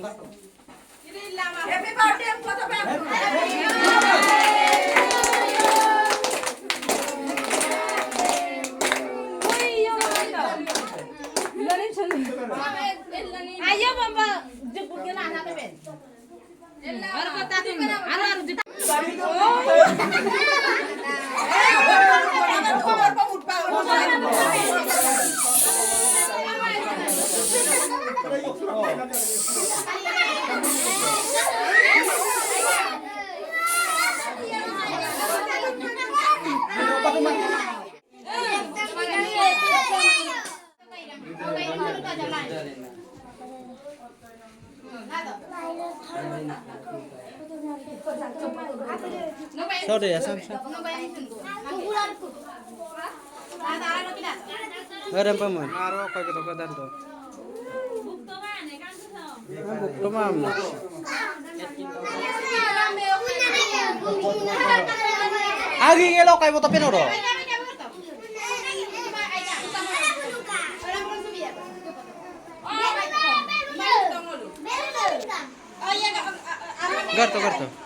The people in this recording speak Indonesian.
Happy birthday ang photo ba? Ayo mama, jemput ke anak Ben. Baru kata tu, anak jemput. Sorry ya, Sam. Ada apa man? Aro kau kita kau tu. Bukto mam. Agi ngelo kay mo tapin oro. Garto garto.